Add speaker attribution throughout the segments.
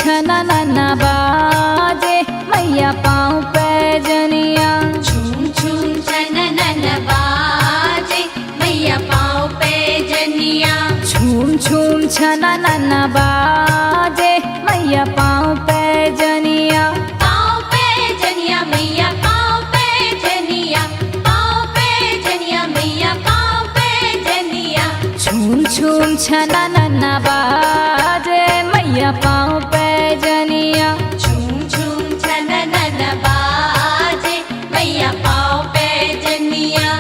Speaker 1: छननन बाजे मैया पाँव पैजनिया।
Speaker 2: झूम झूम छननन बाजे मैया पाँव पैजनिया।
Speaker 1: झूम झूम छननन बाजे मैया पाँव पैजनिया।
Speaker 2: पाँव पैजनिया मैया पाँव पैजनिया। पाँव पैजनिया मैया पाँव पैजनिया।
Speaker 1: झूम झूम छननन बाजे मैया पाँव पैजनिया।
Speaker 2: झूम झूम छननन बाजे मैया पाँव पैजनिया।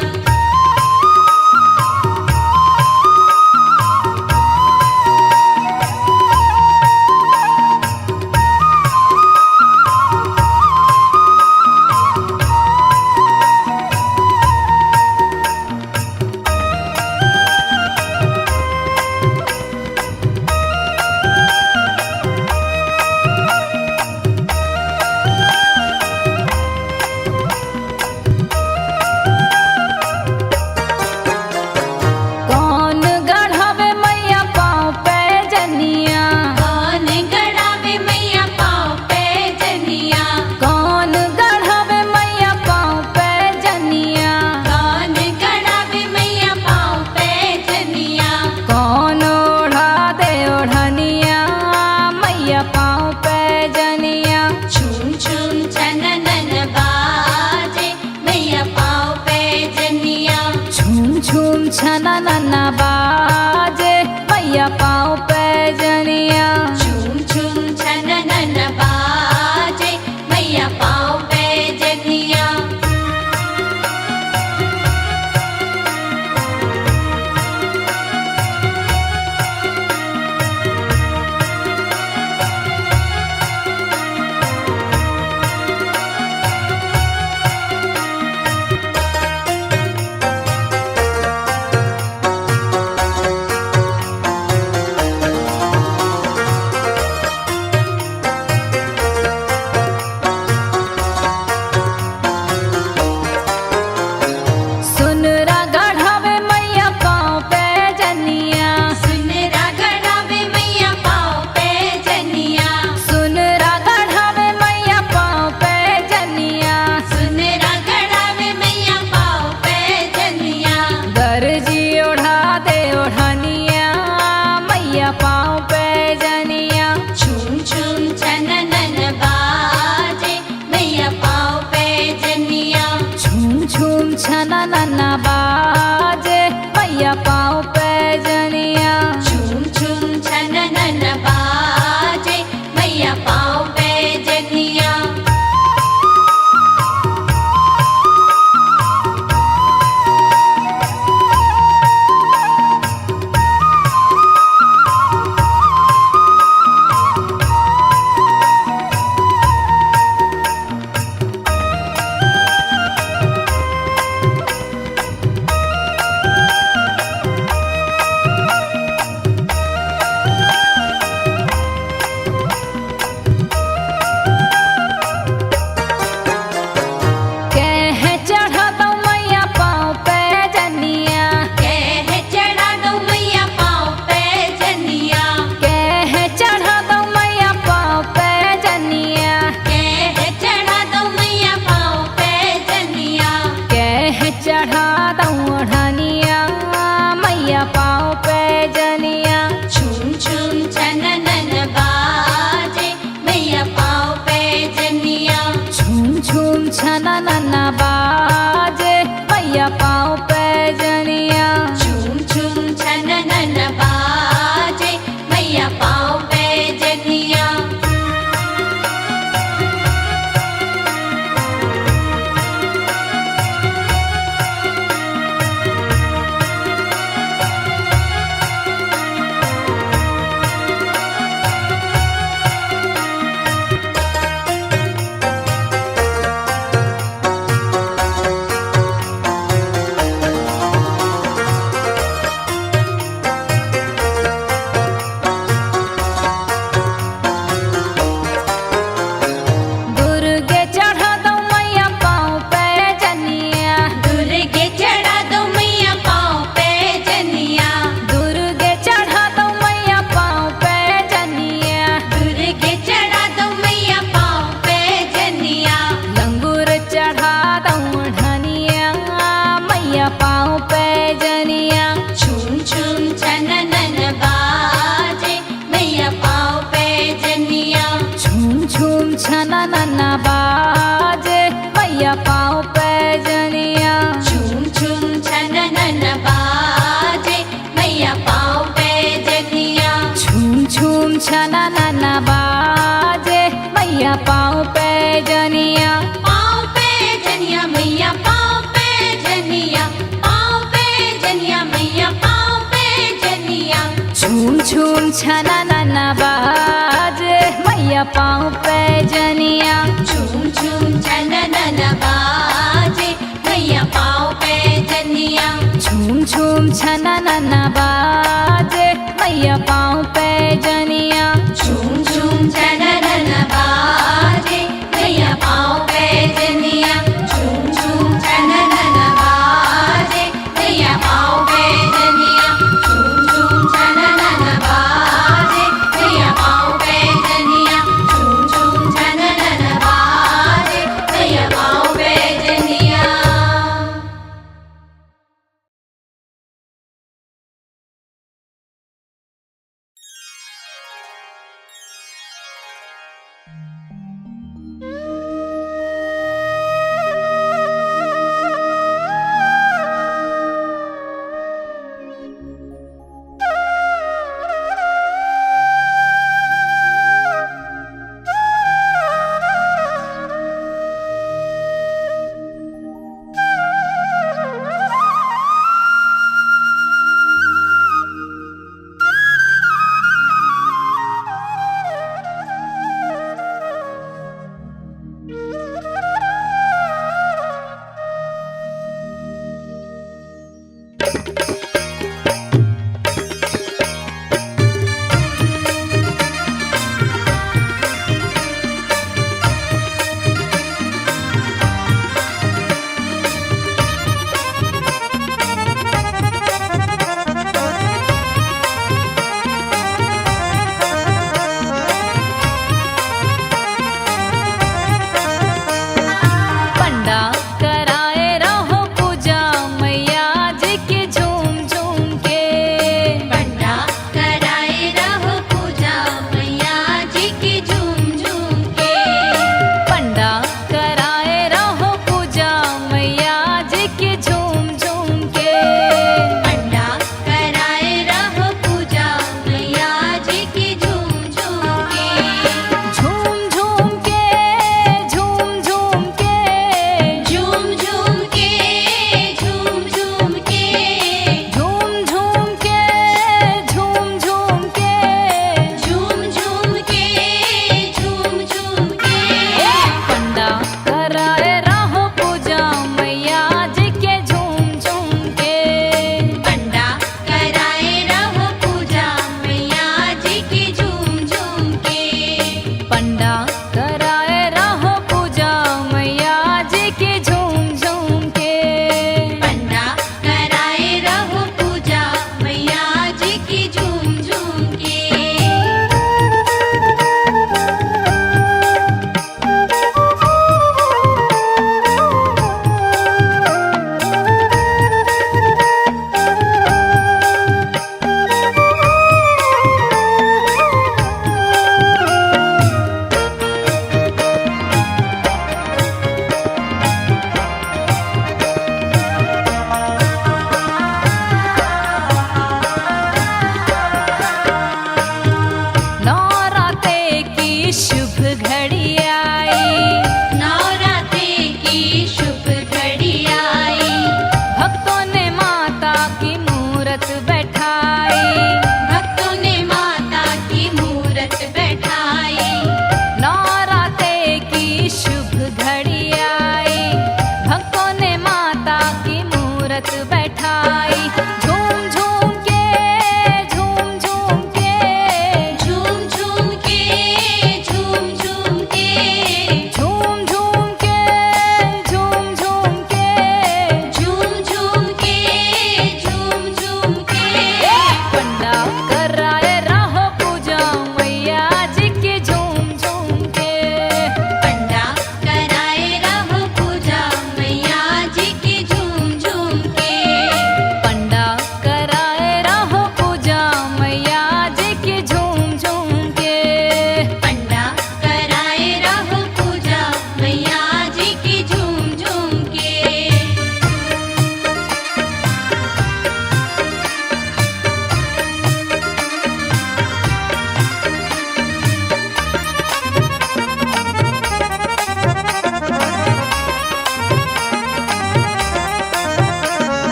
Speaker 1: कौन गढ़ावे मैया पाँव पैजनिया।
Speaker 2: कौन गढ़ावे मैया पाँव पैजनिया।
Speaker 1: कौन गढ़ावे मैया पाँव पैजनिया।
Speaker 2: कौन गढ़ावे मैया पाँव पैजनिया।
Speaker 1: कौन ओढ़ा दे ओढ़निया मैया पाँव पैजनिया।
Speaker 2: झूम झूम छननन बाजे मैया पाँव पैजनिया।
Speaker 1: झूम झूम छननन बाजे मैया पाँव पैजनिया।
Speaker 2: झूम झूम छननन बाजे मैया पाँव पैजनिया।
Speaker 1: सुनरा गढ़ावे मैया पाँव पैजनिया।
Speaker 2: सुनरा गढ़ावे मैया पाँव पैजनिया।
Speaker 1: सुनरा गढ़ावे मैया पाँव पैजनिया।
Speaker 2: सुनरा गढ़ावे मैया पाँव पैजनिया।
Speaker 1: दर्जी ओढ़ा दे ओढ़निया मैया पाँव पैजनिया।
Speaker 2: झूम झूम छननन बाजे मैया पाँव पैजनिया।
Speaker 1: झूम झूम छननन बाजे मैया पाँव पैजनिया।
Speaker 2: झूम झूम छननन बाजे मैया पाँव पैजनिया।
Speaker 1: कह चढ़ा दो मैया पाँव पैजनिया।
Speaker 2: कह चढ़ा दो मैया पाँव पैजनिया।
Speaker 1: कह चढ़ा दो मैया पाँव पैजनिया।
Speaker 2: कह चढ़ा दो मैया पाँव पैजनिया।
Speaker 1: कह चढ़ा दो ओढ़निया मैया पाँव पैजनिया।
Speaker 2: झूम झूम छननन बाजे मैया पाँव पैजनिया।
Speaker 1: झूम झूम छननन बाजे मैया पाँव पैजनिया।
Speaker 2: झूम झूम छननन बाजे मैया पाँव पैजनिया। छनन बाजे मैया पाँव पे जनिया।
Speaker 1: झूम झूम छना नना बाजे मैया पाँव पे जनिया।
Speaker 2: पाँव पे जनिया मैया पाँव पे जनिया। पाँव पे जनिया मैया पाँव पे जनिया।
Speaker 1: झूम झूम छना नना बाजे मैया पाँव पे जनिया।
Speaker 2: झूम झूम छनन बाजे मैया पाँव पे जनिया।
Speaker 1: झूम झूम छना नना बाजे मैया पाँव पे जनिया।
Speaker 2: झूम झूम छनन बाजे मैया पाँव पे जनिया। झूम झूम छनन बाजे मैया पाँव पे जनिया। झूम झूम छनन बाजे मैया पाँव पे जनिया। झूम झूम छनन बाजे मैया पाँव पे जनिया। पंडा कराए रहो पूजा मैया जी की झूम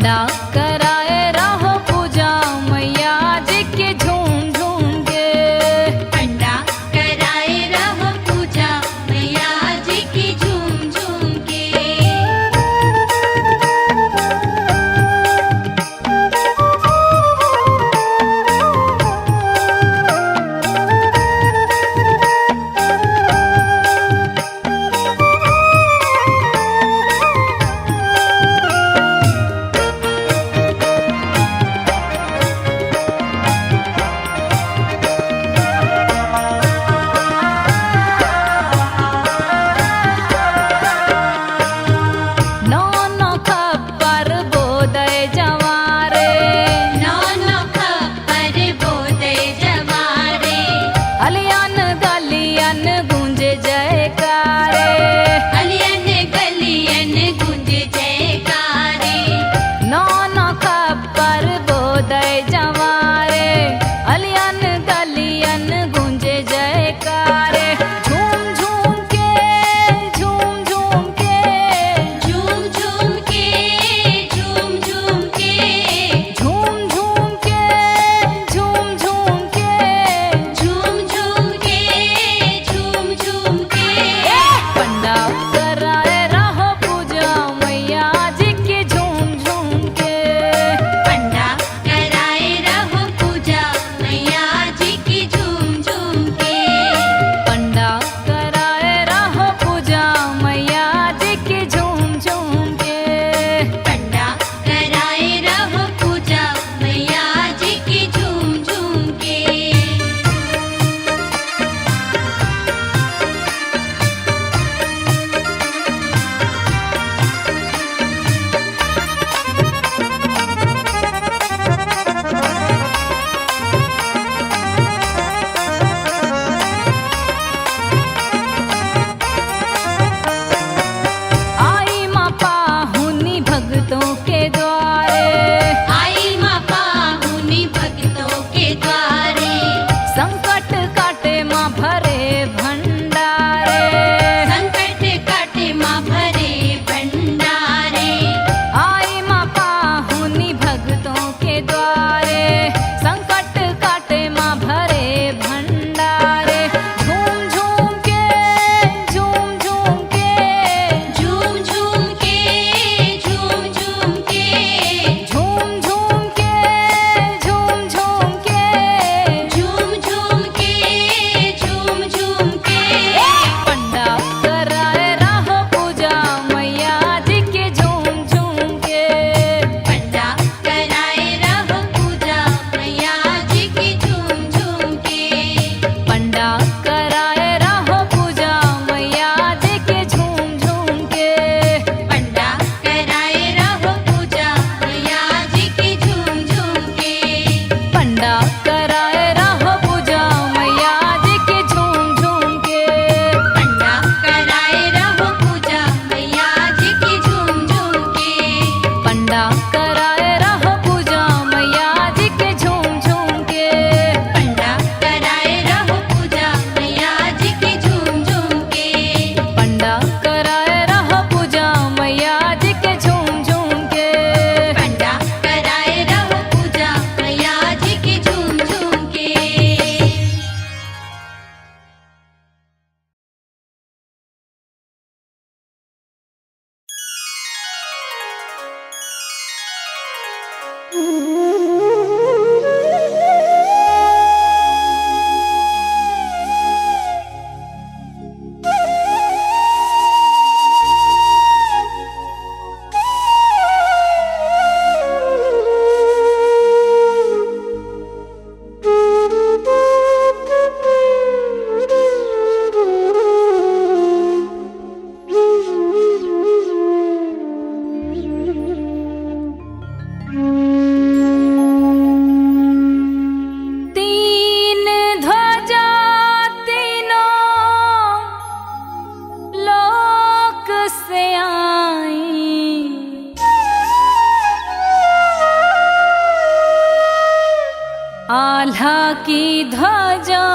Speaker 1: पंडा कराए रहो पूजा मैया जी के झूम झूम के।
Speaker 2: पंडा कराए रहो पूजा मैया जी की झूम झूम के।
Speaker 1: नौ नौ खप्पर बोदय जवारे,
Speaker 2: नौनो खप्पर बोदे जवारे,
Speaker 1: अलियन गलियन गूंजे जयकारे।
Speaker 2: अलियन गलियन गूंज जयकारे।
Speaker 1: नौ नौ खप्पर बोदय जवारे, अलियन गलियन गूंजे जयकारे। झूम झूम के झूम झूम के,
Speaker 2: झूम झूम के झूम झूम के,
Speaker 1: झूम झूम के झूम झूम के।
Speaker 2: झूम झूम के झूम झूम के।
Speaker 1: पंडा कराए रहो पूजा मैया जी के झूम झूम के।
Speaker 2: पंडा कराए रहो पूजा मैया जी की झूम झूम के।
Speaker 1: पंडा कराए रहो पूजा मैया जी के झूम झूम के।
Speaker 2: पंडा कराए रहो पूजा मैया जी की झूम झूम के।
Speaker 1: आई माँ पाहुनी भक्तों के द्वारे,
Speaker 2: आई माँ पाहुनी भक्तों के द्वारे,
Speaker 1: संकट काटे माँ भरे भंडारे।
Speaker 2: संकट काटे माँ भरे भंडारे।
Speaker 1: आई माँ पाहुनी भक्तों के द्वारे, संकट काटे माँ भरे भंडारे। झूम झूम के झूम झूम के,
Speaker 2: झूम झूम के झूम झूम के,
Speaker 1: झूम झूम के झूम झूम के।
Speaker 2: झूम झूम के झूम झूम के।
Speaker 1: पंडा कराए रहो पूजा मैया जी के झूम झूम के।
Speaker 2: पंडा कराए रहो पूजा मैया जी की झूम झूम के।
Speaker 1: पंडा कराए रहो पूजा मैया जी के झूम झूम के।
Speaker 2: पंडा कराए रहो पूजा मैया जी की झूम झूम के।
Speaker 1: पंडा कराए रहो पूजा मैया जी के झूम झूम के।
Speaker 2: पंडा कराए रहो पूजा मैया जी की झूम झूम के।
Speaker 1: पंडा कराए रहो पूजा मैया जी के झूम झूम के।
Speaker 2: पंडा कराए रहो पूजा मैया जी की झूम झूम के।
Speaker 1: पंडा कराए रहो पूजा मैया जी के झूम झूम के।
Speaker 2: पंडा कराए रहो पूजा मैया जी की झूम झूम के।
Speaker 1: आल्हा की ध्वजा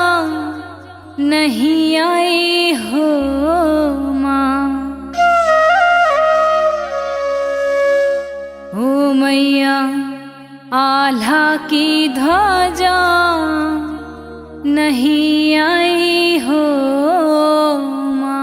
Speaker 1: नहीं आई हो माँ, ओ मैया मैया आल्हा की ध्वजा नहीं आई हो माँ।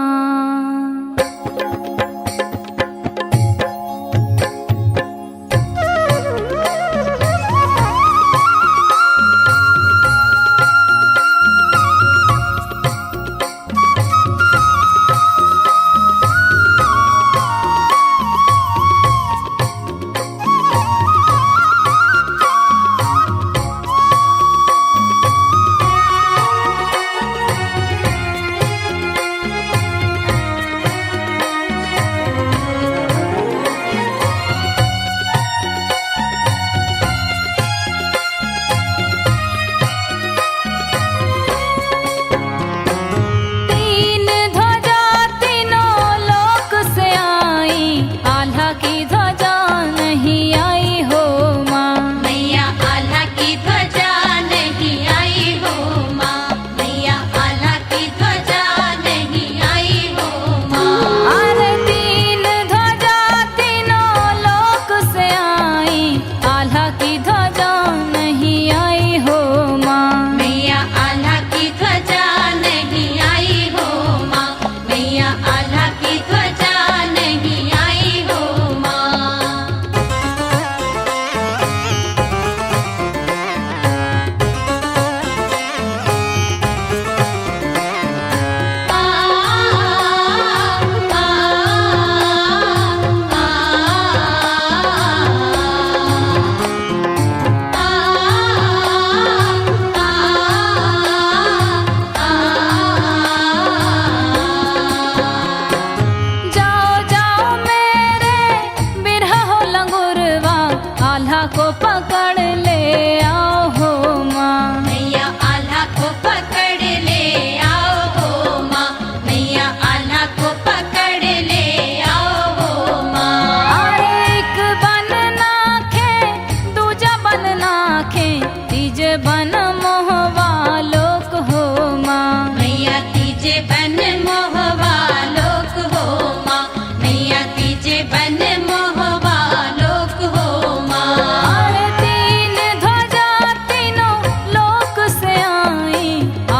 Speaker 1: को पकड़ ले आओ हो माँ।
Speaker 2: मैया आल्हा को पकड़ ले आओ हो माँ। मैया आल्हा को पकड़ ले आओ हो माँ।
Speaker 1: एक बन नाखे दूजा बन नाखे तीजे बन मोहवा लोक हो माँ।
Speaker 2: मैया तीजे बन मोहवा लोक हो माँ। मैया तीजे बन मोहवा लोक हो माँ।
Speaker 1: तीन ध्वजा तीनों लोक से आई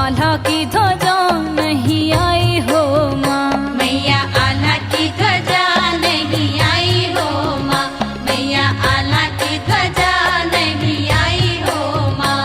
Speaker 1: आल्हा की ध्वजा नहीं आई हो माँ।
Speaker 2: मैया आल्हा की ध्वजा नहीं आई हो माँ। मैया आल्हा की ध्वजा नहीं आई हो माँ।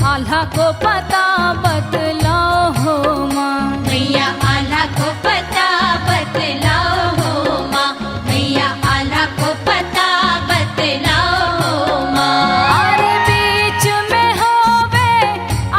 Speaker 1: आल्हा को पता बतलाओ हो माँ।
Speaker 2: मैया आल्हा को पता बतलाओ हो माँ। मैया आल्हा को पता बतलाओ हो माँ।
Speaker 1: अरे बीच में होवे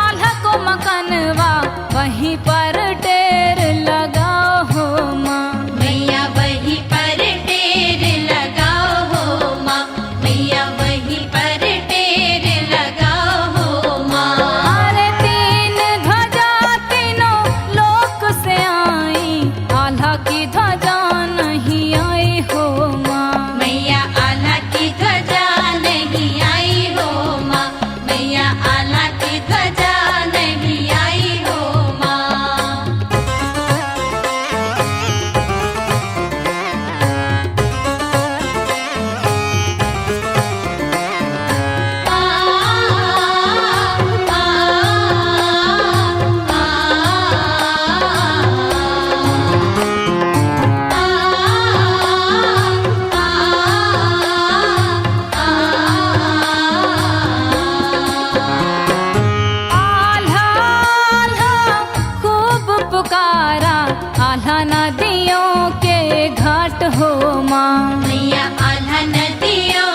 Speaker 1: आल्हा को मकनवा वहीं पर टेर लगाओ हो माँ।
Speaker 2: मैया वहीं पर टेर लगाओ हो माँ। मैया वहीं पर टेर लगाओ हो माँ।
Speaker 1: अरे तीन ध्वजा तीनों लोक से आई आल्हा की ध्वजा नहीं आई हो माँ।
Speaker 2: मैया आल्हा की ध्वजा नहीं आई हो माँ। मैया आल्हा की ध्वजा नहीं आई हो माँ।
Speaker 1: आल्हा आल्हा खूब पुकारा आल्हा नदियों के घाट हो माँ।
Speaker 2: मैया आल्हा नदियों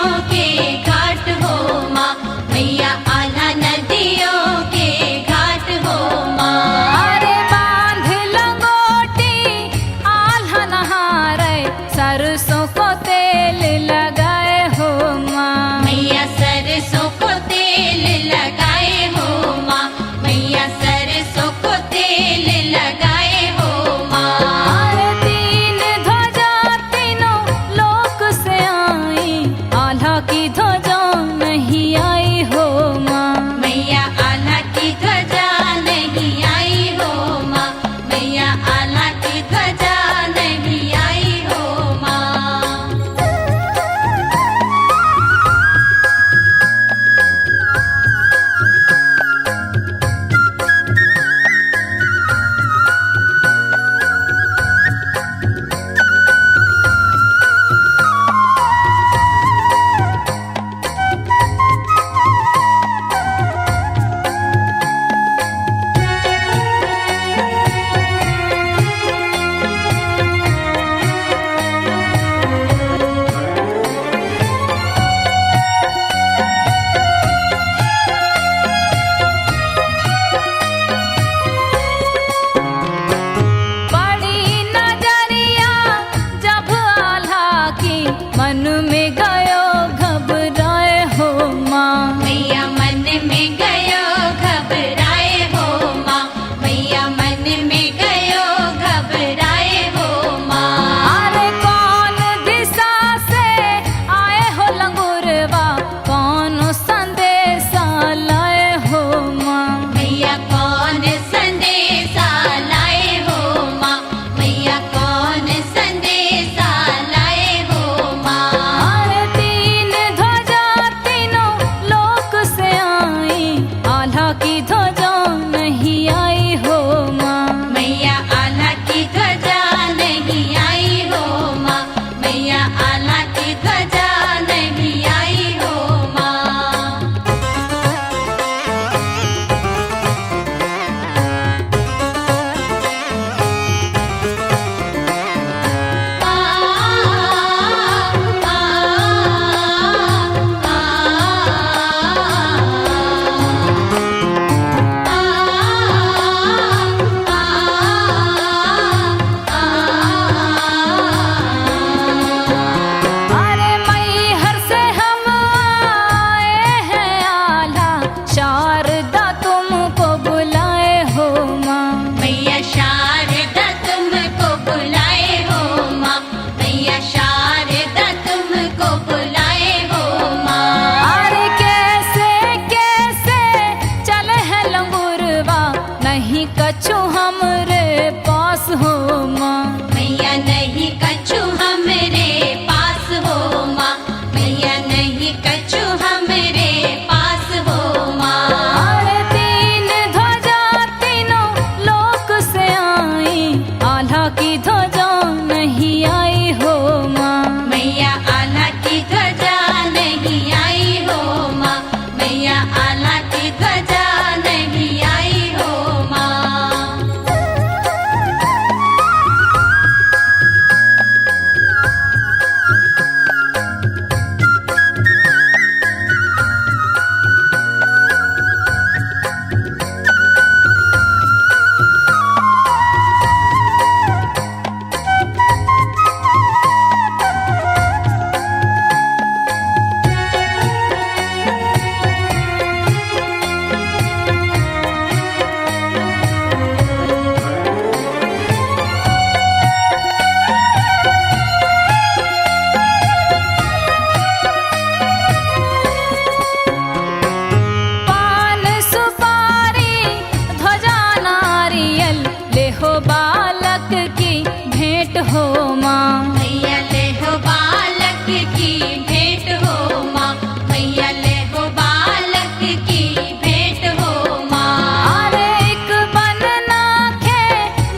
Speaker 1: भेंट हो माँ।
Speaker 2: मैया ले हो बालक की भेंट हो माँ, मैया ले हो बालक की भेंट हो माँ।
Speaker 1: अरे एक बन नाखे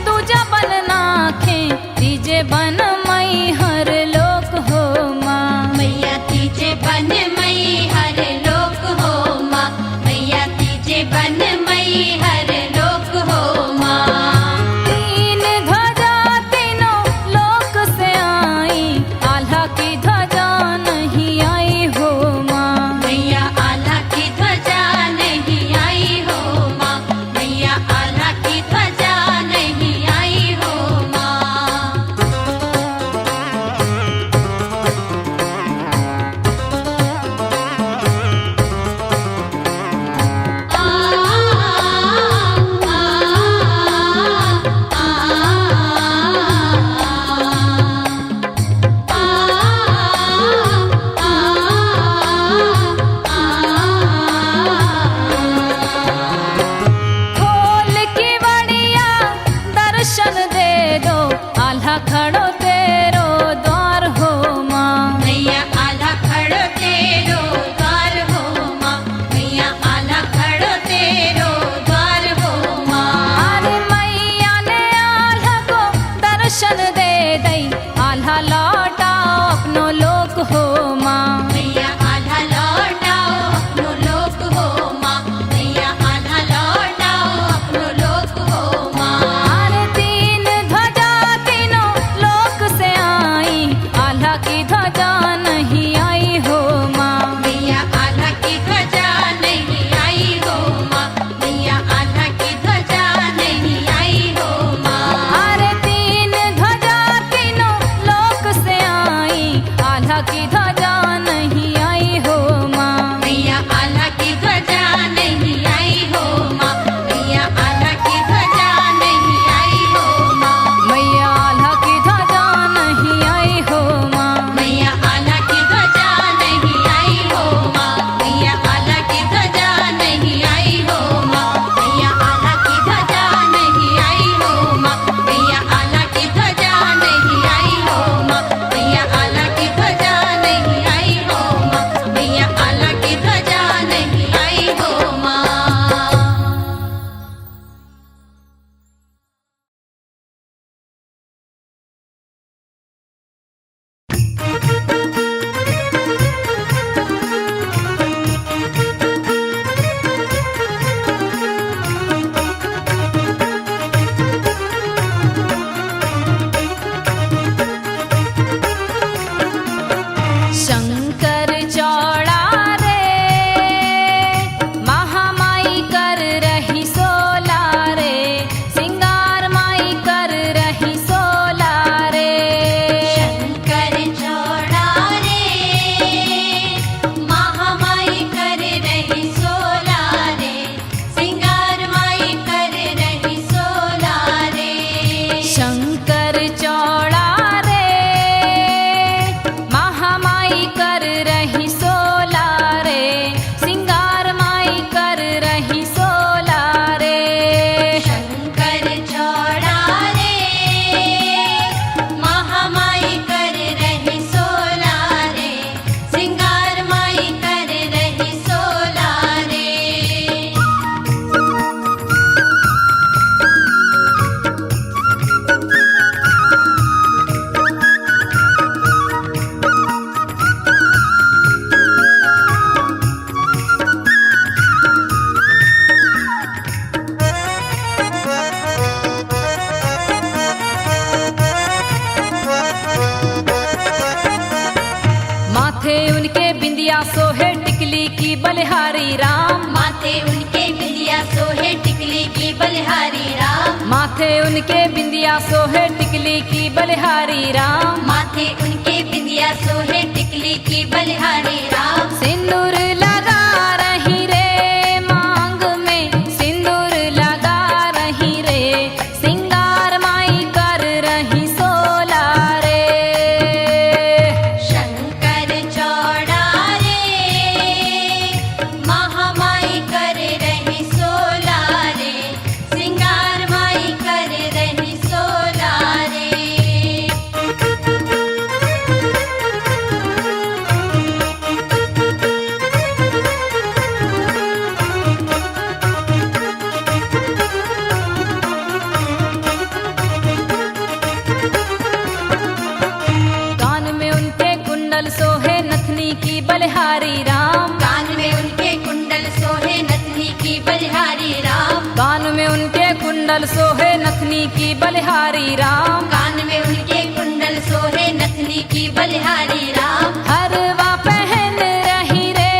Speaker 1: दूजा बन नाखे तीजे बन मई हर लोक हो माँ।
Speaker 2: मैया तीजे बन मई हर लोक हो माँ, मैया तीजे बन मई हर लोक हो माँ।
Speaker 1: तीन ध्वजा तीनों लोक से आई, आल्हा की ध्वजा नहीं आई हो माँ।
Speaker 2: मैया आल्हा की ध्वजा नहीं आई हो माँ, मैया आल्हा की ध्वजा नहीं आई हो माँ।
Speaker 1: खोल की बड़िया दर्शन दे दो, आल्हा खड़ो तेरो द्वार हो माँ।
Speaker 2: मैया आल्हा खड़ो तेरो द्वार हो माँ, मैया आल्हा खड़ो तेरो द्वार हो माँ।
Speaker 1: अरे मैया ने आल्हा को दर्शन दे दई, आल्हा लौटाओ अपनो लोक हो माँ।
Speaker 2: मैया आल्हा लौटाओ अपनो लोक हो माँ, मैया आल्हा लौटाओ अपनो लोक हो माँ।
Speaker 1: अरे तीन ध्वजा तीनों लोक से आई, आल्हा की ध्वजा नहीं आई हो माँ।
Speaker 2: मैया आल्हा की ध्वजा नहीं आई हो माँ, मैया आल्हा की ध्वजा नहीं आई हो माँ।
Speaker 1: अरे तीन ध्वजा तीनों लोक से आई, आल्हा की ध्वजा नहीं आई हो माँ।
Speaker 2: मैया आल्हा की ध्वजा नहीं आई हो माँ, मैया आल्हा की ध्वजा नहीं आई हो माँ।
Speaker 1: मैया आल्हा की ध्वजा नहीं आई हो माँ।
Speaker 2: मैया आल्हा की ध्वजा नहीं आई हो माँ, मैया आल्हा की ध्वजा नहीं आई हो माँ। मैया आल्हा की ध्वजा नहीं आई हो माँ, मैया आल्हा की ध्वजा नहीं आई हो माँ। मैया आल्हा की ध्वजा नहीं आई हो माँ, मैया आल्हा की ध्वजा नहीं आई हो माँ।
Speaker 1: शंकर चौड़ा रे महामाई कर रही सोला रे, सिंगार माई कर रही सोला रे।
Speaker 2: शंकर चौड़ा रे महामाई कर रही सोला रे, सिंगार माई कर रही सोला रे।
Speaker 1: शंकर चौड़ा रे महामाई कर रही सोला रे, सिंगार माई कर रही सोला रे।
Speaker 2: शंकर चौड़ा रे महामाई कर रही सोला रे, सिंगार माई कर रही सोला रे।
Speaker 1: माथे उनके बिंदिया सोहे टिकली की बलिहारी राम।
Speaker 2: माथे उनके बिंदिया सोहे टिकली की बलिहारी राम,
Speaker 1: माथे उनके बिंदिया सोहे टिकली की बलिहारी राम।
Speaker 2: माथे उनके बिंदिया सोहे टिकली की बलिहारी राम।
Speaker 1: सिंदूर लगा रही रे मांग में, सिंदूर लगा रही रे, सिंगार माई कर रही सोला रे।
Speaker 2: शंकर चौड़ा रे महामाई कर रही सोला रे, सिंगार माई कर रही सोला रे।
Speaker 1: कुंडल सोहे नथनी की बलिहारी राम।
Speaker 2: कान में उनके कुंडल सोहे नथनी की बलिहारी राम।
Speaker 1: हरवा पहन रही रे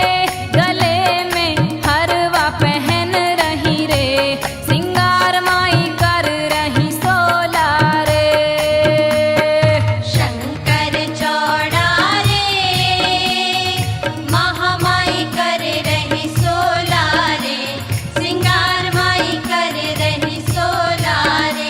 Speaker 1: गले में, हरवा पहन रही रे, सिंगार माई कर रही सोला रे।
Speaker 2: शंकर चौड़ा रे महामाई कर रही सोला रे, सिंगार माई कर रही सोला रे।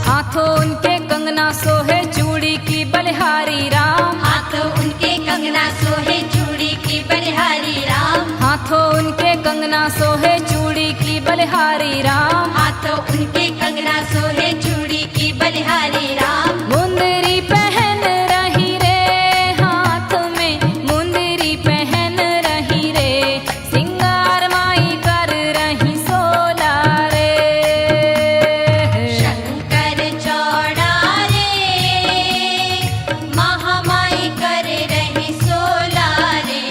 Speaker 1: हाथों उनके कंगना सोहे चूड़ी की बलिहारी राम।
Speaker 2: हाथों उनके कंगना सोहे चूड़ी की बलिहारी राम।
Speaker 1: हाथों उनके कंगना सोहे चूड़ी की बलिहारी राम।
Speaker 2: हाथों उनके कंगना सोहे चूड़ी की बलिहारी राम।
Speaker 1: मुंदरी पहन रही रे हाथ में, मुंदरी पहन रही रे, सिंगार माई कर रही सोला रे।
Speaker 2: शंकर चौड़ा रे महामाई कर रही सोला रे,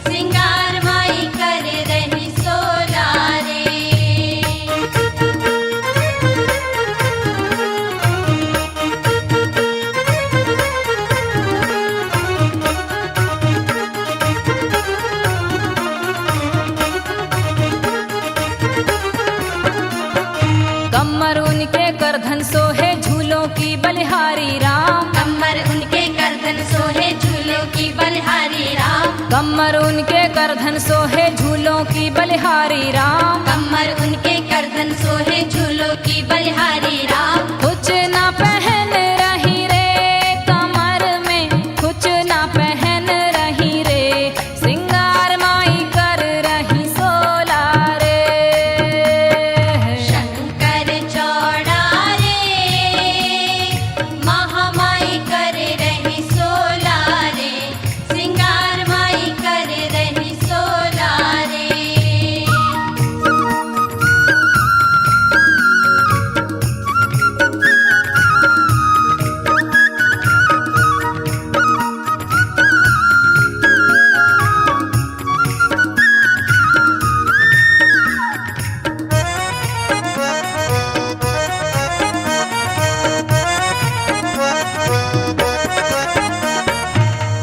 Speaker 2: सिंगार माई कर रही सोला रे।
Speaker 1: कमर उनके करधन सोहे झूलों की बलिहारी राम।
Speaker 2: कमर उनके गर्दन सोहे झूलों की बलिहारी राम।
Speaker 1: कमर उनके करधन सोहे झूलों की बलिहारी राम।
Speaker 2: कमर उनके गर्दन सोहे झूलों की बलिहारी राम।
Speaker 1: कुछ ना पहन रही रे कमर में, कुछ ना पहन रही रे, सिंगार माई कर रही सोला रे।
Speaker 2: शंकर चौड़ा रे महामाई कर रही सोला रे, सिंगार माई कर रही सोला रे।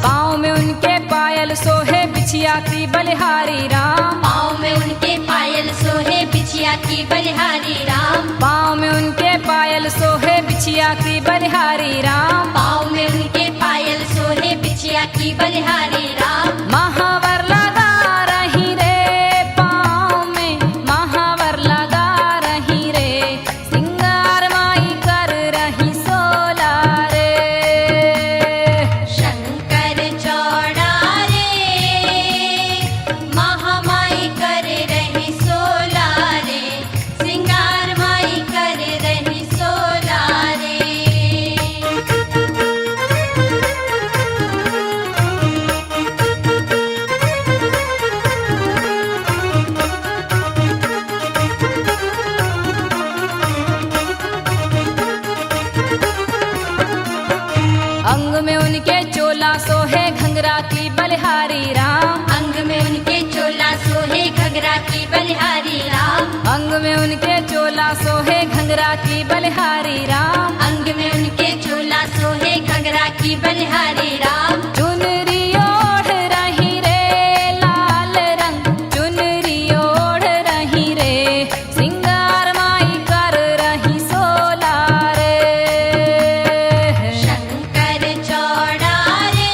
Speaker 1: पाँव में उनके पायल सोहे बिछिया की बलिहारी राम।
Speaker 2: पाँव में उनके पायल सोहे बिछिया की बलिहारी राम।
Speaker 1: पाँव में उनके पायल सोहे बिछिया की बलिहारी राम।
Speaker 2: पाँव में उनके पायल सोहे बिछिया की बलिहारी राम।
Speaker 1: महावर लगा रही रे पाँव में, महावर लगा रही रे, सिंगार माई कर रही सोला रे।
Speaker 2: शंकर चौड़ा रे महामाई कर रही सोला रे, सिंगार माई कर रही सोला रे।
Speaker 1: अंग में उनके चोला सोहे घंगरा की बलिहारी राम।
Speaker 2: अंग में उनके चोला सोहे घगरा की बलिहारी राम।
Speaker 1: अंग में उनके चोला सोहे घंगरा की बलिहारी राम।
Speaker 2: अंग में उनके चोला सोहे घगरा की बलिहारी राम।
Speaker 1: चुनरी ओढ़ रही रे लाल रंग, चुनरी ओढ़ रही रे, सिंगार माई कर रही सोला रे।
Speaker 2: शंकर चौड़ा रे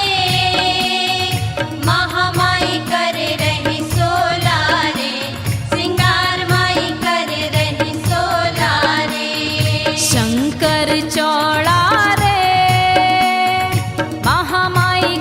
Speaker 2: महामाई कर रही सोला रे, सिंगार माई कर रही सोला रे।
Speaker 1: शंकर चौड़ा रे महामाई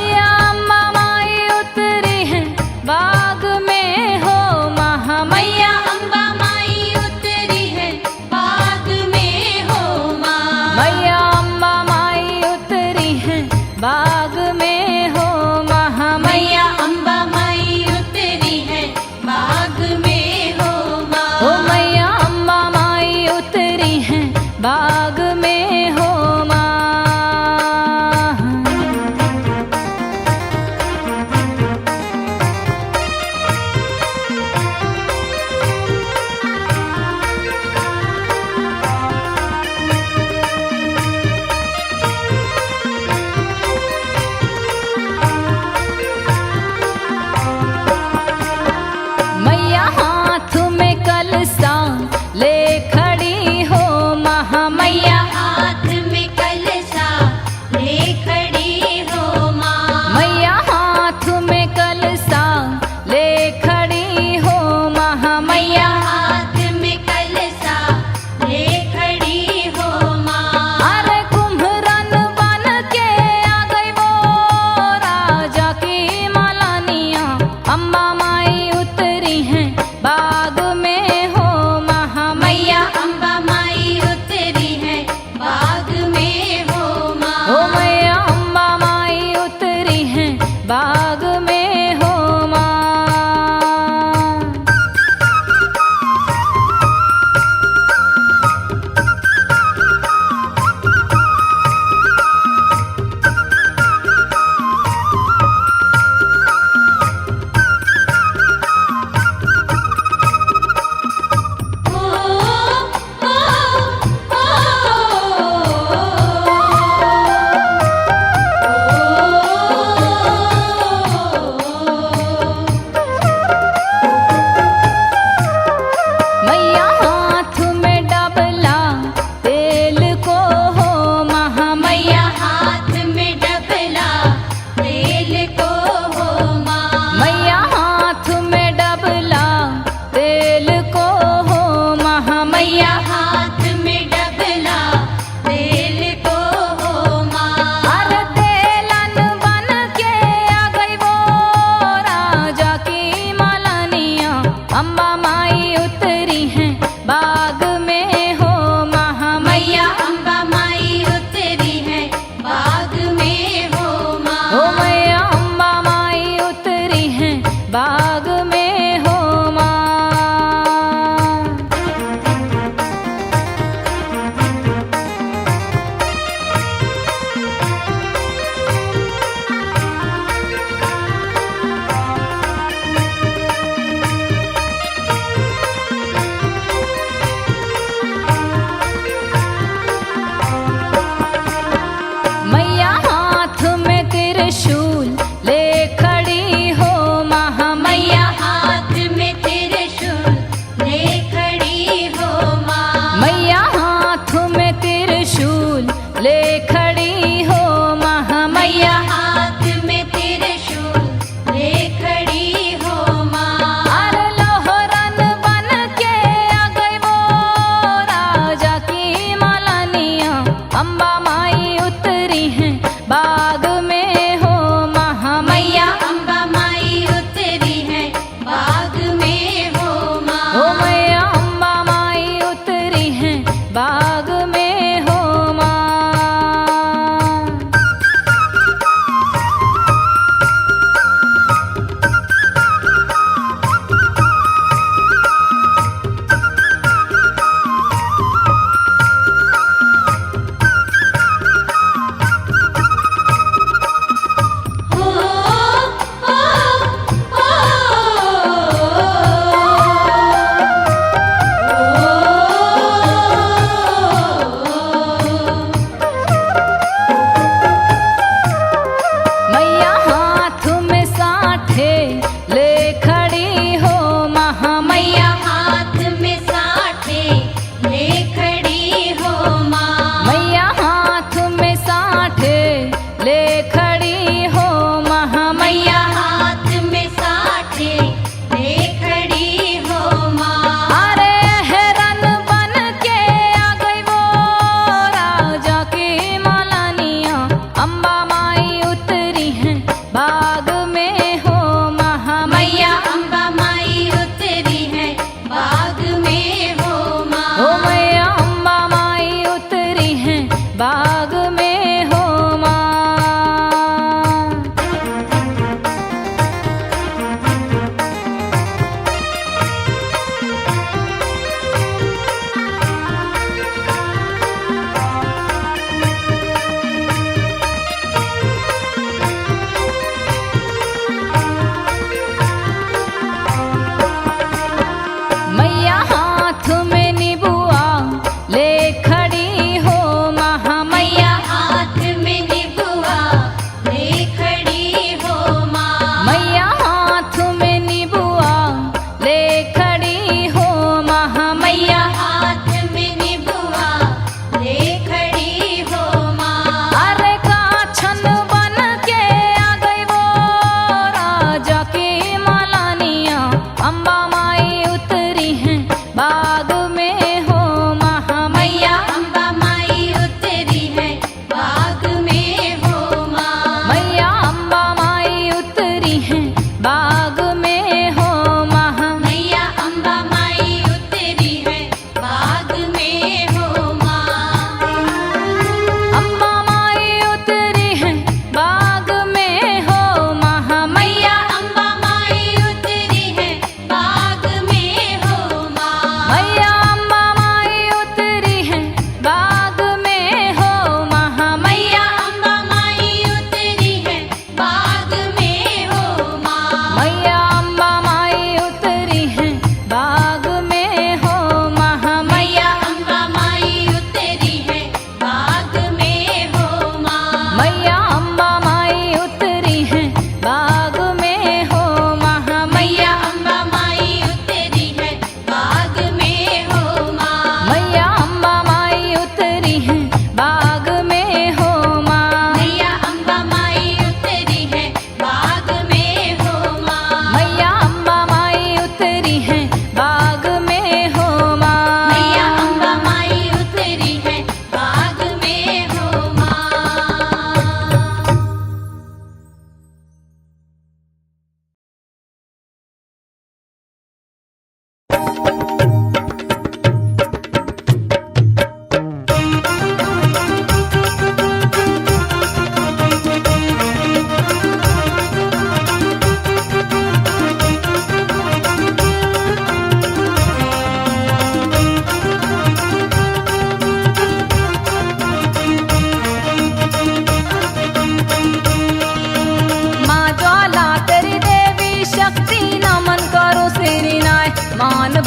Speaker 1: मैया अम्बा माई उतरी है बाग में हो माँ।
Speaker 2: मैया अम्बा माई उतरी है बाग में हो माँ।
Speaker 1: मैया अम्बा माई उतरी है बाग में हो माँ।
Speaker 2: मैया अम्बा माई उतरी है बाग में हो माँ।
Speaker 1: ओ मैया अम्बा माई उतरी है बाग में हो माँ।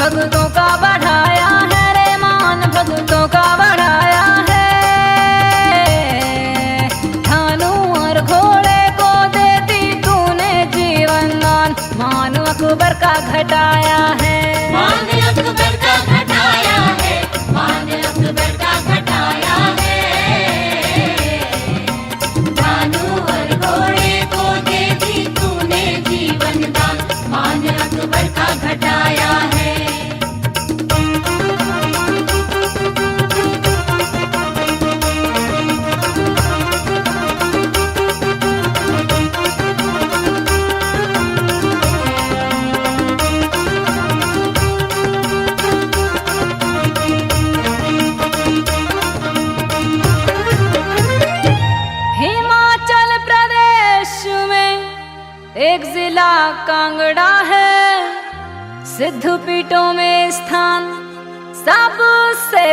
Speaker 1: भक्तों का बढ़ाया है रे, मान भक्तों का बढ़ाया है। धानु और घोड़े को देती तूने जीवन दान, मान अकबर का घटाया है।
Speaker 2: मान अकबर का घटाया है, मान अकबर का घटाया है। भानु और घोड़े को दे दी तूने जीवन दान, मान अकबर का घटाया है।
Speaker 1: हिमाचल प्रदेश में एक जिला कांगड़ा है, सिद्ध पीठों में स्थान सबसे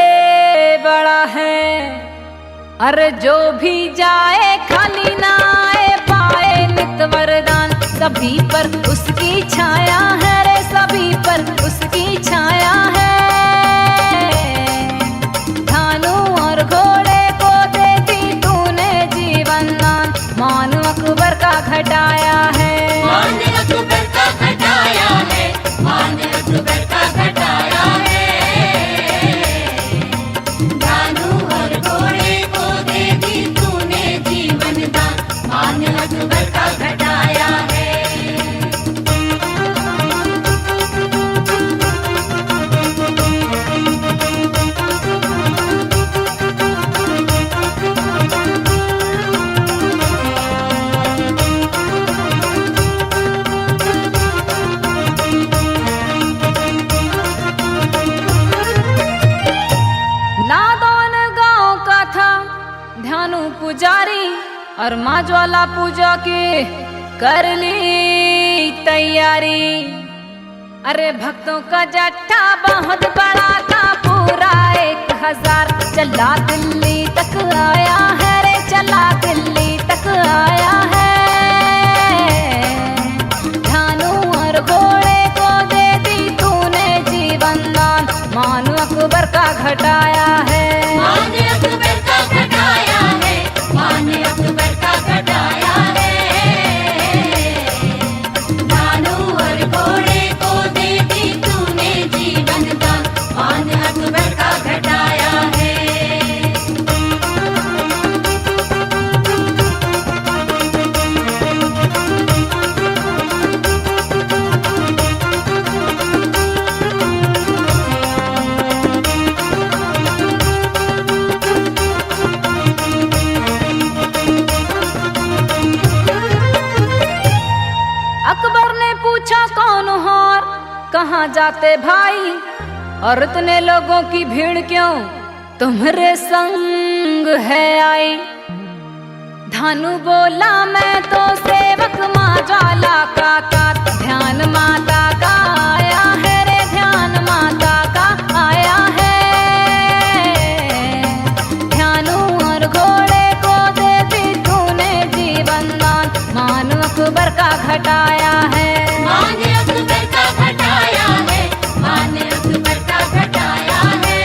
Speaker 1: बड़ा है। अरे जो भी जाए खाली ना आए, पाए नित वरदान, सभी पर उसकी छाया है रे, सभी पर उसकी छाया है। धानु और घोड़े को देती तूने जीवन दान, मान अकबर का घटाया है।
Speaker 2: मान अकबर का घटाया है, मान अकबर का घटाया है। भानु और घोड़े को दे दी तूने जीवन दान, मान अकबर का घटाया है।
Speaker 1: नादौन गांव का था ध्यानु पुजारी, और माँ ज्वाला पूजा की कर ली तैयारी। अरे भक्तों का जट्ठा बहुत बड़ा था, पूरा 1000, चला दिल्ली तक आया है रे, चला दिल्ली तक आया है। धानु और घोड़े को दे दी तूने जीवन दान, मान अकबर का घटाया है।
Speaker 2: मान अकबर का घटाया है, मान अकबर का घटाया है। भानु और घोड़े को दे दी तूने जीवन दान, मान अकबर का घटाया है।
Speaker 1: अकबर ने पूछा कौन हो और कहाँ जाते भाई, और इतने लोगों की भीड़ क्यों तुम्हारे संग है आई। धानु बोला मैं तो सेवक माँ ज्वाला का ध्यान माता का आया है रे, ध्यान माता का आया है। ध्यानु और घोड़े को देती तूने जीवन दान, मान अकबर का घटाया है।
Speaker 2: मान अकबर का घटाया है, मान अकबर का घटाया है।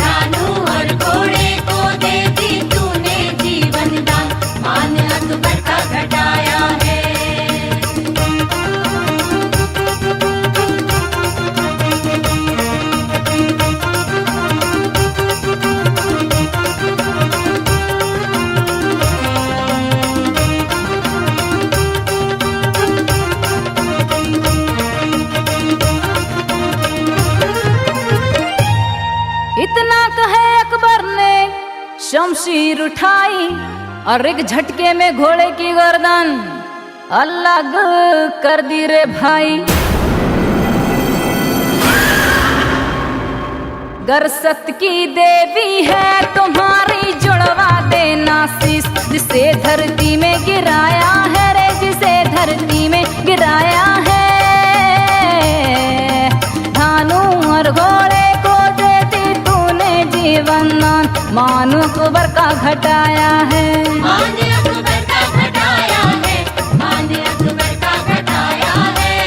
Speaker 2: भानु और घोड़े को दे दी तूने जीवन दान, मान अकबर का घटाया है।
Speaker 1: इतना कहे अकबर ने शमशीर उठाई, और एक झटके में घोड़े की गर्दन अलग कर दी रे भाई। गर सत की देवी है तुम्हारी, जुड़वा देना शीश, जिसे धरती में गिराया है रे, जिसे धरती में गिराया है। धानु और घोड़े को देती तूने जीवन दान, मान अकबर का घटाया है।
Speaker 2: मान अकबर का घटाया है, मान अकबर का घटाया है।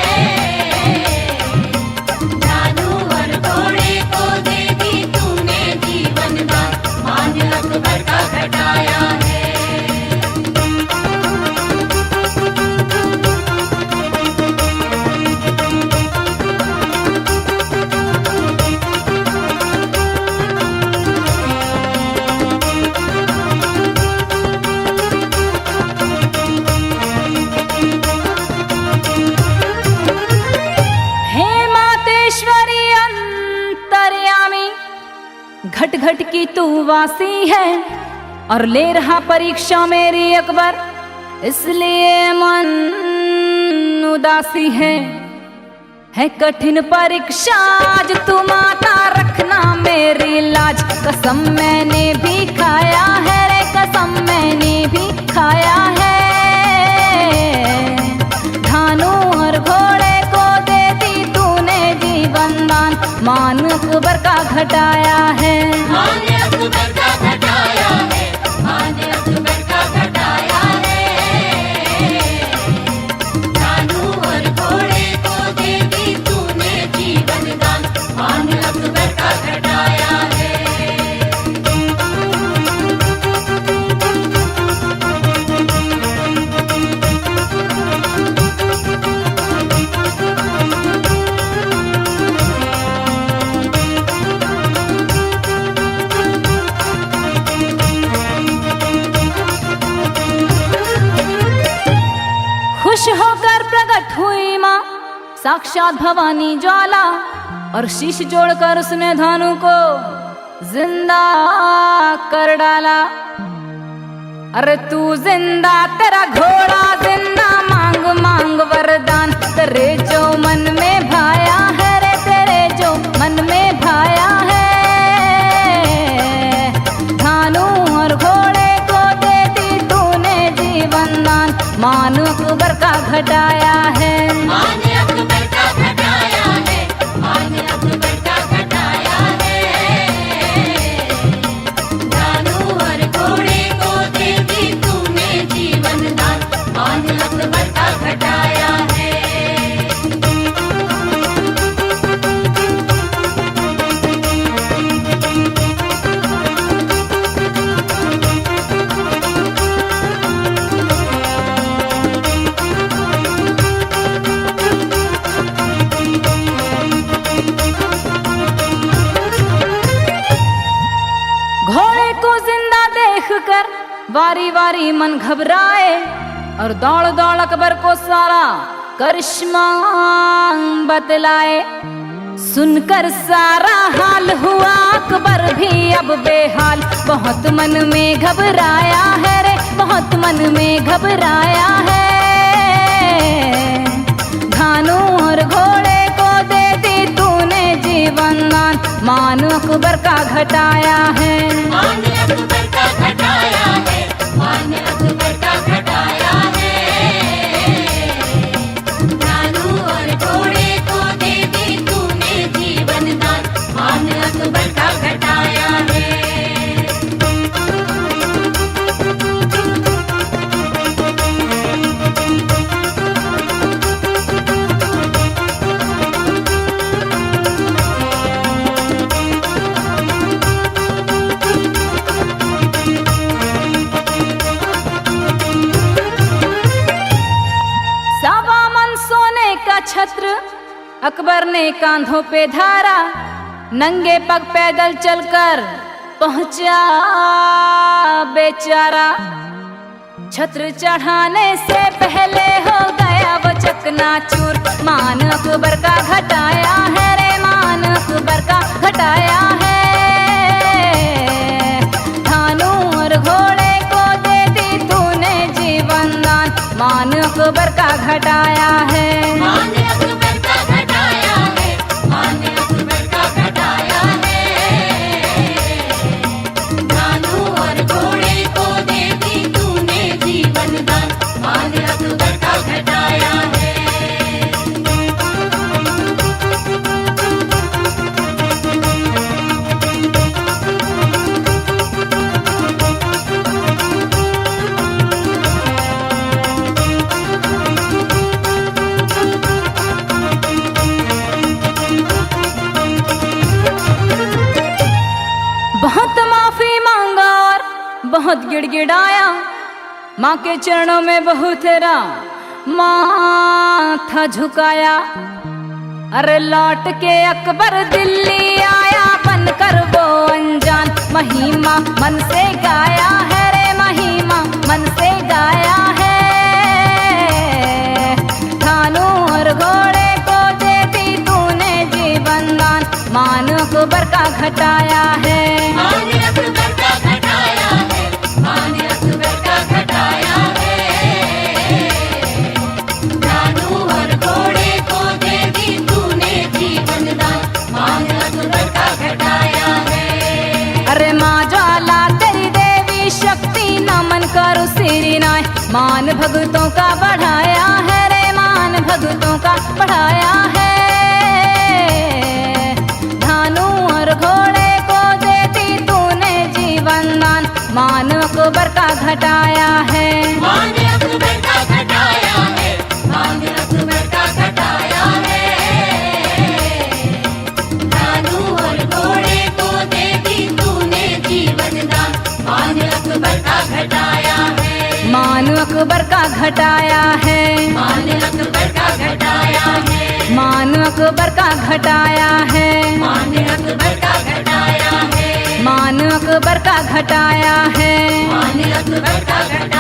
Speaker 1: की तू वासी है और ले रहा परीक्षा मेरी अकबर, इसलिए मन उदासी है कठिन परीक्षा। आज तू माता रखना मेरी लाज, कसम मैंने भी खाया है रे, कसम मैंने भी खाया है। धानु और घोड़े को दे दी तूने जीवन दान, मान अकबर का घटाया है,
Speaker 2: मान अकबर का घटाया है, मान अकबर का घटाया है। धानु और घोड़े को दे दी तूने जीवन दान, मान अकबर का घटाया है।
Speaker 1: खुश होकर प्रकट हुई माँ साक्षात भवानी ज्वाला, और शीश जोड़कर उसने धानु को जिंदा कर डाला। अरे तू जिंदा तेरा घोड़ा जिंदा, मांग मांग वरदान, तेरे जो मन में भाया है रे, तेरे जो मन में भाया है। धानु और घोड़े को दे दी तूने जीवन दान, मान अकबर का घटाया है,
Speaker 2: मान अकबर का घटाया है, मान अकबर का घटाया है। धानु और घोड़े को दे दी तूने जीवन दान, मान अकबर का घटाया है।
Speaker 1: घोड़े को जिंदा देखकर वारी वारी मन घबराए, और दौड़ दौड़ अकबर को सारा करिश्मा बतलाए। सुनकर सारा हाल हुआ अकबर भी अब बेहाल, बहुत मन में घबराया है रे, बहुत मन में घबराया है। धानु और घोड़े को दे दी तूने जीवन दान, मान अकबर का घटाया है,
Speaker 2: मान अकबर का घटाया है, मान अकबर का घटाया है। धानु और घोड़े को दे दी तूने जीवन दान, मान अकबर का घटाया है।
Speaker 1: सवा मन सोने का छत्र अकबर ने कांधों पे धारा, नंगे पग पैदल चलकर पहुंचा बेचारा। छत्र चढ़ाने से पहले हो गया वो चकनाचूर, मान अकबर का घटाया है रे, मान अकबर का घटाया है। धानु और घोड़े को दे दी तूने जीवन दान, मान अकबर का घटाया है,
Speaker 2: मान अकबर का घटाया है, मान अकबर का घटाया है। धानु और घोड़े को दे दी तूने जीवन दान, मान अकबर का घटाया है।
Speaker 1: बहुत माफी मांगा और बहुत गिड़गिड़ाया, माँ के चरणों में बहु तेरा माथा झुकाया। अरे लौट के अकबर दिल्ली आया, बनकर वो अनजान, महिमा मन से गाया है रे, महिमा मन से गाया है। धानु और घोड़े को दे दी तूने जीवन दान, मान अकबर का घटाया है,
Speaker 2: मान
Speaker 1: मान भक्तों का बढ़ाया है रे, मान भक्तों का बढ़ाया है। धानु और घोड़े को देती तूने जीवन दान, मान अकबर का घटाया है।
Speaker 2: मान अकबर का घटाया है, मान अकबर का घटाया है। धानु और घोड़े को दे दी तूने जीवन दान, मान अकबर का घटाया है।
Speaker 1: मान अकबर का घटाया है,
Speaker 2: मान अकबर का घटाया है।
Speaker 1: मान अकबर का घटाया है,
Speaker 2: मान अकबर का घटाया है।
Speaker 1: मान अकबर का घटाया है।
Speaker 2: मान अकबर का घटाया